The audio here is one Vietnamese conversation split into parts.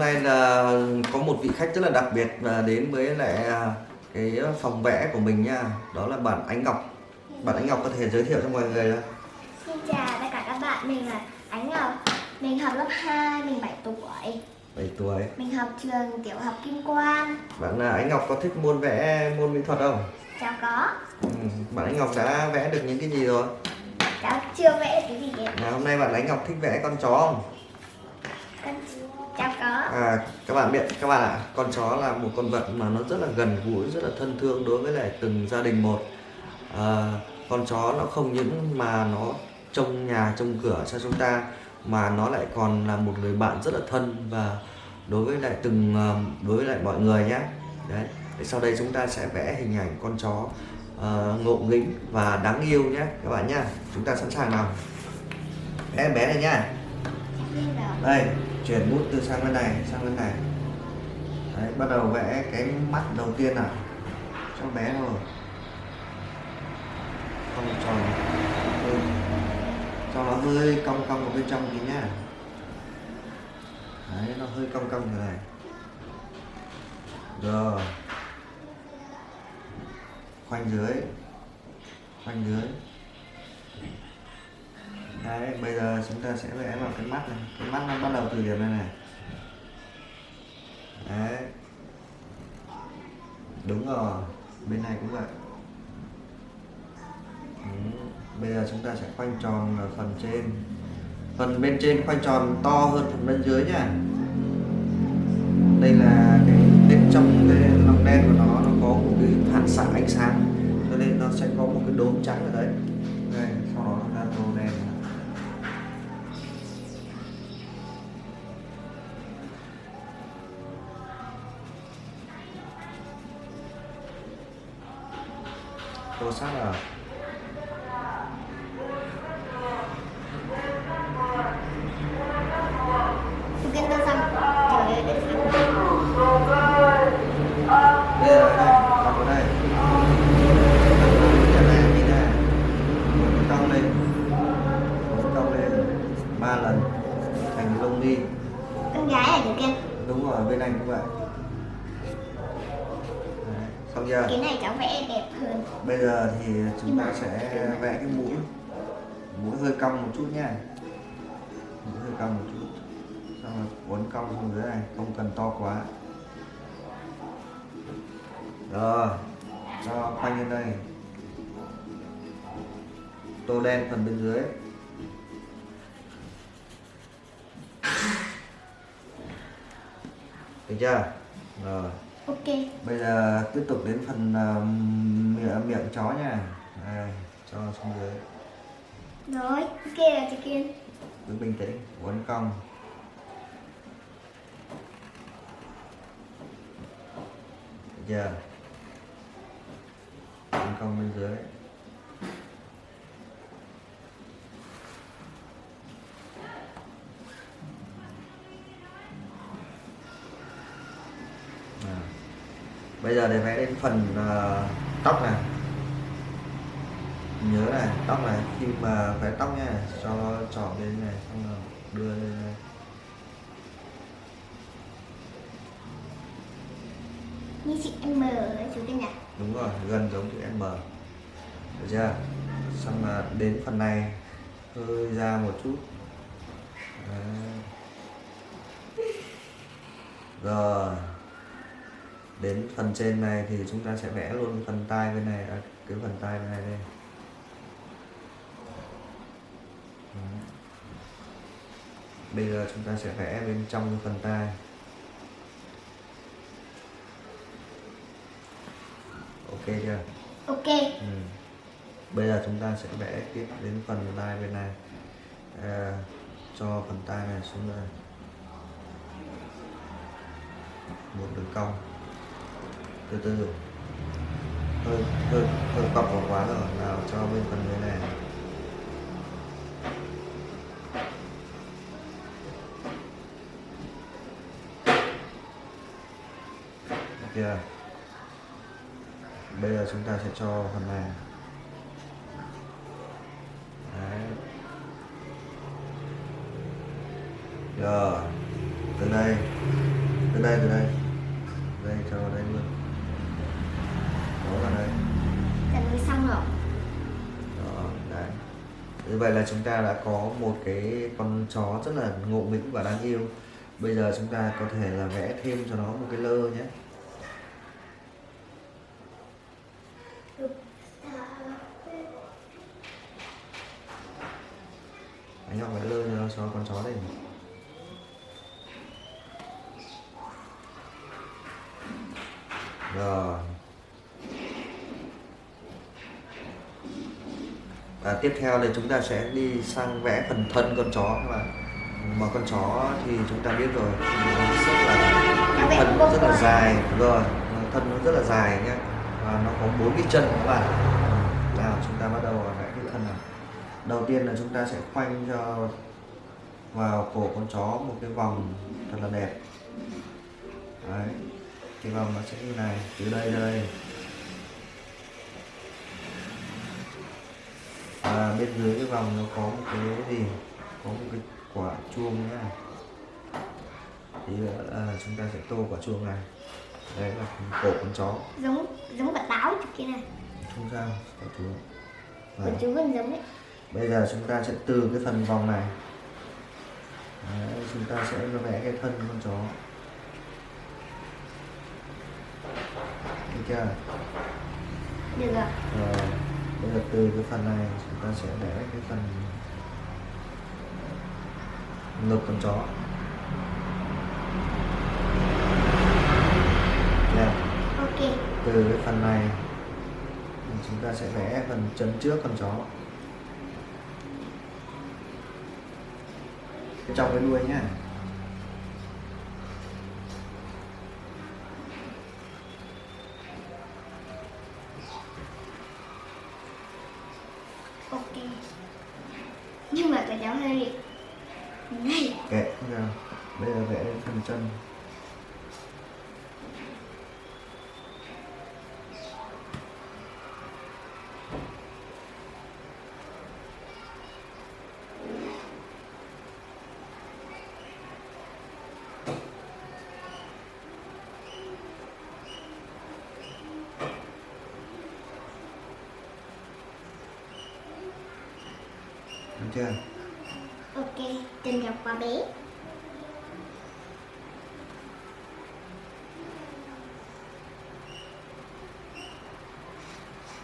nay là có một vị khách rất là đặc biệt là đến với lại cái phòng vẽ của mình nha. Đó là bạn Ánh Ngọc. Bạn Ánh Ngọc có thể giới thiệu cho mọi người không? Xin chào tất cả các bạn, mình là Ánh Ngọc. Mình học lớp 2, mình 7 tuổi. 7 tuổi. Mình học trường tiểu học Kim Quan. Bạn Ánh Ngọc có thích môn mỹ thuật không? Cháu có. Bạn Ánh Ngọc đã vẽ được những cái gì rồi? Cháu chưa vẽ được cái gì hết. Hôm nay bạn Ánh Ngọc thích vẽ con chó không? Cháu có. Các bạn biết, các bạn ạ, con chó là một con vật mà nó rất là gần gũi, rất là thân thương đối với lại từng gia đình một. Con chó nó không những mà nó trông nhà trông cửa cho chúng ta, mà nó lại còn là một người bạn rất là thân và đối với lại mọi người nhé. Đấy. Thì sau đây chúng ta sẽ vẽ hình ảnh con chó ngộ nghĩnh và đáng yêu nhé các bạn nhé. Chúng ta sẵn sàng nào? Vẽ em bé này nhá. Đây, chuyển bút từ sang bên này sang bên này. Đấy, bắt đầu vẽ cái mắt đầu tiên nào cho bé thôi. Cong tròn, cho nó hơi cong cong ở bên trong tí nhá. Đấy, nó hơi cong cong như này. Rồi, khoanh dưới. Đấy, bây giờ chúng ta sẽ vẽ vào cái mắt này. Cái mắt nó bắt đầu từ điểm này này. Đấy, đúng rồi, bên này cũng vậy. Bây giờ chúng ta sẽ khoanh tròn ở phần trên. Phần bên trên khoanh tròn to hơn phần bên dưới nhá. Đây là cái bên trong cái lòng đen của nó có một cái phản xạ ánh sáng, cho nên nó sẽ có một cái đốm trắng ở đấy. Đây, sau đó nó ra tô đen. Tô sát vào. Mungkin itu sama. Bây giờ đây, đặt vào đây. Đi ra. Cong lên 3 lần thành lông mi. Con gái ở chỗ kia. Đúng rồi, bên anh cũng vậy. Đấy, xong chưa? Cái này cháu vẽ đẹp hơn. Bây giờ thì chúng ta sẽ vẽ cái mũi hơi cong một chút nha. Mũi hơi cong một chút, xong rồi uốn cong xuống dưới này, không cần to quá. Rồi, cho khoanh lên đây. Tô đen phần bên dưới. Được chưa? Rồi. Ok. Bây giờ tiếp tục đến phần miệng chó nha. Đây, cho xuống dưới. Rồi, ok là chị Kiên. Cứ bình tĩnh, uốn cong. Được chưa? Uốn cong bên dưới. Bây giờ để vẽ đến phần tóc này. Nhớ này, tóc này, khi mà vẽ tóc nha, cho nó tròn lên này, xong rồi đưa lên đây. Như chị M đấy chú Kiên nhỉ? Đúng rồi, gần giống chữ M. Được chưa? Xong là đến phần này hơi ra một chút. Đấy. Rồi, đến phần trên này thì chúng ta sẽ vẽ luôn phần tai bên này, cái phần tai bên này đây. Bây giờ chúng ta sẽ vẽ bên trong cái phần tai. Ok chưa? Ok. Bây giờ chúng ta sẽ vẽ tiếp đến phần tai bên này. Cho phần tai này xuống đây. Một đường cong. Từ từ. Hơi cọc vào quá rồi. Nào cho bên phần dưới này. Kìa. Bây giờ chúng ta sẽ cho phần này. Đấy. Rồi, từ đây từ đây, đây cho vào đây luôn, đó vào đây. Cần mới xong rồi. Đó, đấy. Như vậy là chúng ta đã có một cái con chó rất là ngộ nghĩnh và đáng yêu. Bây giờ chúng ta có thể là vẽ thêm cho nó một cái lơ nhé. Anh Ngọc vẽ lơ cho con chó đây. Rồi. Và tiếp theo thì chúng ta sẽ đi sang vẽ phần thân con chó các bạn. Mà con chó thì chúng ta biết rồi, nó rất là thân nó rất là dài rồi, thân nó rất là dài nhé, và nó có 4 cái chân các bạn. Nào chúng ta bắt đầu vẽ cái thân này. Đầu tiên là chúng ta sẽ khoanh cho vào cổ con chó một cái vòng thật là đẹp. Đấy, cái vòng nó sẽ như này, từ đây ra đây. Và bên dưới cái vòng nó có một cái gì, có một cái quả chuông nhá. Thì chúng ta sẽ tô quả chuông này. Đấy là cổ con chó. Giống quả táo kia này. Không sao, quả chuông. Quả chuông gần giống đấy. Bây giờ chúng ta sẽ từ cái phần vòng này. Đấy, chúng ta sẽ vẽ cái thân con chó. Được chưa? Được rồi. Rồi, bây giờ từ cái phần này chúng ta sẽ vẽ cái phần ngực con chó. Nè, Ok. từ cái phần này chúng ta sẽ vẽ phần chân trước con chó, trong cái đuôi nhá. Ok. Nhưng mà cái cháu hơi này. Kệ, không sao. Bây giờ vẽ lên phần chân. Được chưa? Ok, chân dọc qua bé.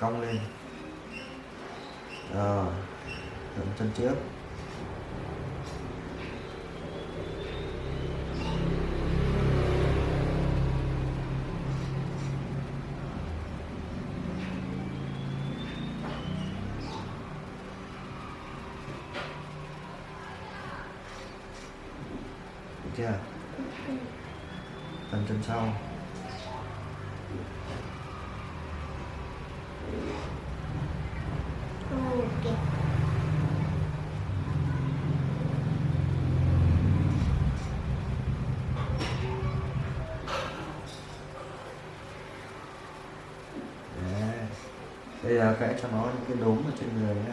Cong lên. Rồi, dựng chân trước. Được chưa? Phần chân sau. Ok. Đấy. Bây giờ vẽ cho nó những cái đốm ở trên người nhá.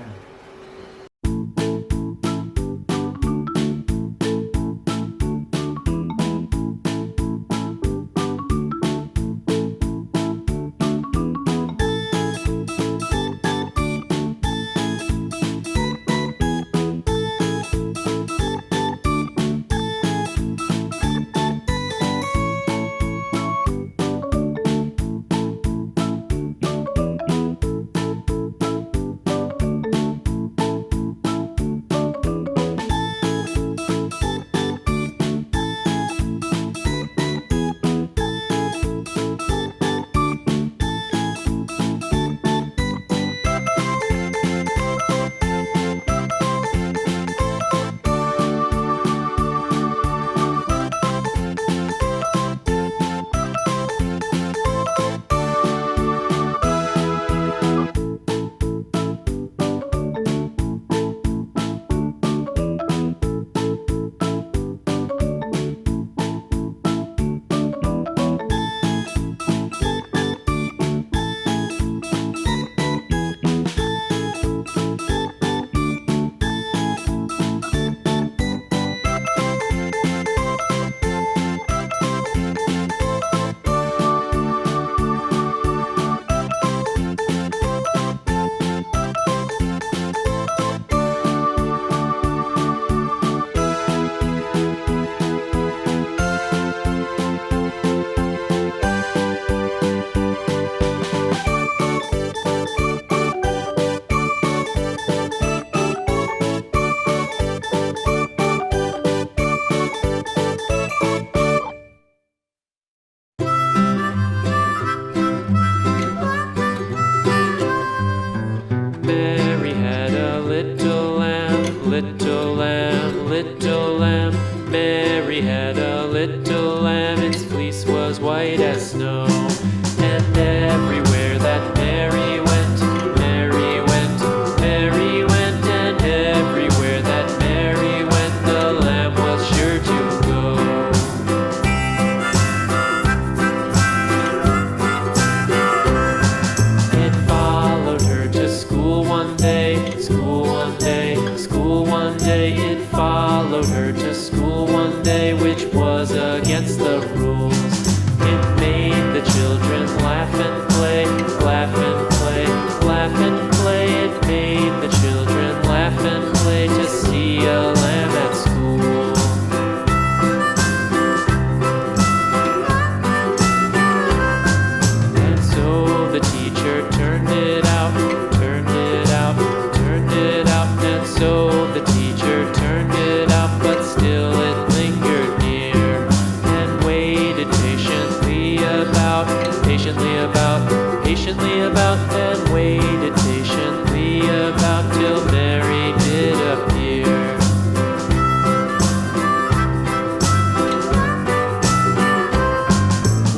patiently about, and waited patiently about till Mary did appear.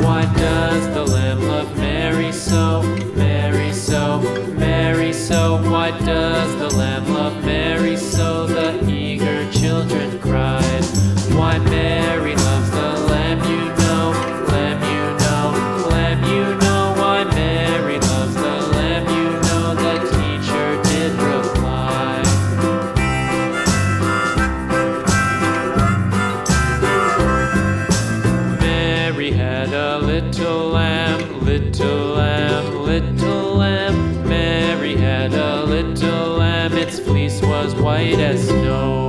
Why does the Lamb love Mary so, Mary so, Mary so? Why does the Lamb love Mary so? The eager children cried. Why Mary loves the Lamb, you know, Lamb, you know, Lamb, you know. Why Mary loves the Lamb, you know, the teacher did reply. Mary had a little lamb, little lamb, little lamb. Mary had a little lamb, its fleece was white as snow.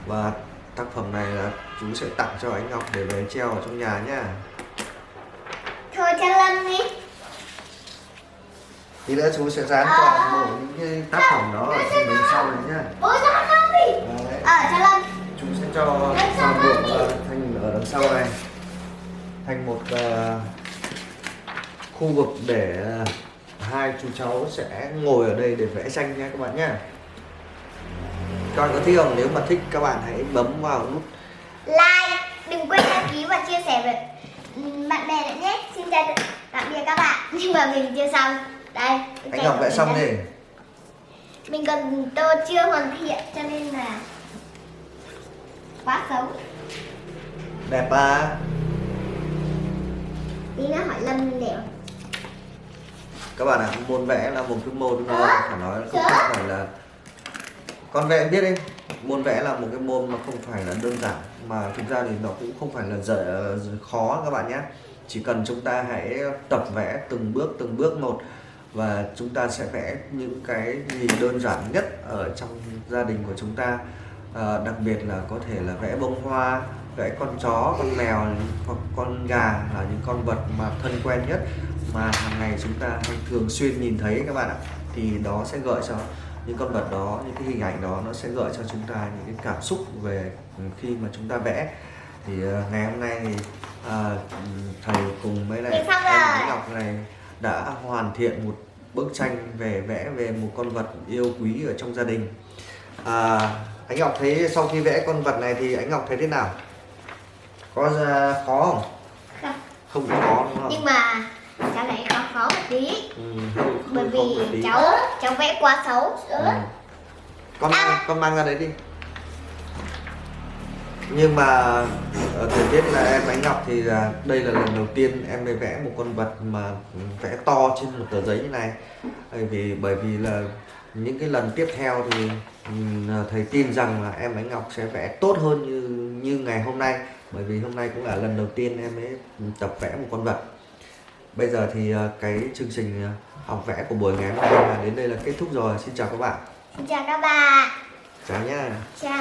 Và tác phẩm này là chú sẽ tặng cho anh Ngọc để về treo ở trong nhà nhá. Tí nữa chú sẽ dán toàn bộ những cái tác phẩm đó ở trên đằng sau này nhá. Ôi sao không đi? Đấy. Cho Lâm. Chú sẽ cho toàn bộ thành ở đằng sau này thành một khu vực để hai chú cháu sẽ ngồi ở đây để vẽ tranh nha các bạn nhé. Các bạn có thích không? Nếu mà thích các bạn hãy bấm vào nút Like, đừng quên đăng ký và chia sẻ với bạn bè nữa nhé. Xin chào tạm biệt các bạn. Nhưng mà mình chưa xong. Đây. anh Ngọc vẽ xong đi. Mình còn tô chưa hoàn thiện cho nên là quá xấu. Đẹp à? Tí nữa hỏi Lâm đều. Các bạn ạ, môn vẽ là một cái môn phải nói không phải là con vẽ biết đi, môn vẽ là một cái môn mà không phải là đơn giản, mà thực ra thì nó cũng không phải là khó các bạn nhé. Chỉ cần chúng ta hãy tập vẽ từng bước một, và chúng ta sẽ vẽ những cái gì đơn giản nhất ở trong gia đình của chúng ta. Đặc biệt là có thể là vẽ bông hoa, vẽ con chó, con mèo hoặc con gà là những con vật mà thân quen nhất mà hàng ngày chúng ta hay thường xuyên nhìn thấy các bạn ạ. Thì đó sẽ gợi cho những con vật đó, những cái hình ảnh đó nó sẽ gợi cho chúng ta những cái cảm xúc về khi mà chúng ta vẽ. Thì ngày hôm nay thì thầy cùng với lại em Ánh Ngọc này đã hoàn thiện một bức tranh về vẽ về một con vật yêu quý ở trong gia đình. Ánh Ngọc thấy sau khi vẽ con vật này thì Ánh Ngọc thấy thế nào? Có khó không? Không khó đúng không? Nhưng mà cháu thấy khó một tí. Bởi một tí. vì cháu vẽ quá xấu. Con mang ra đấy đi. Nhưng mà thầy biết là em Ánh Ngọc thì đây là lần đầu tiên em mới vẽ một con vật mà vẽ to trên một tờ giấy như này. Bởi vì là những cái lần tiếp theo thì thầy tin rằng là em Ánh Ngọc sẽ vẽ tốt hơn như ngày hôm nay. Bởi vì hôm nay cũng là lần đầu tiên em ấy tập vẽ một con vật. Bây giờ thì cái chương trình học vẽ của buổi ngày hôm nay là đến đây là kết thúc rồi. Xin chào các bạn. Xin chào các bạn. Chào nhá. Chào.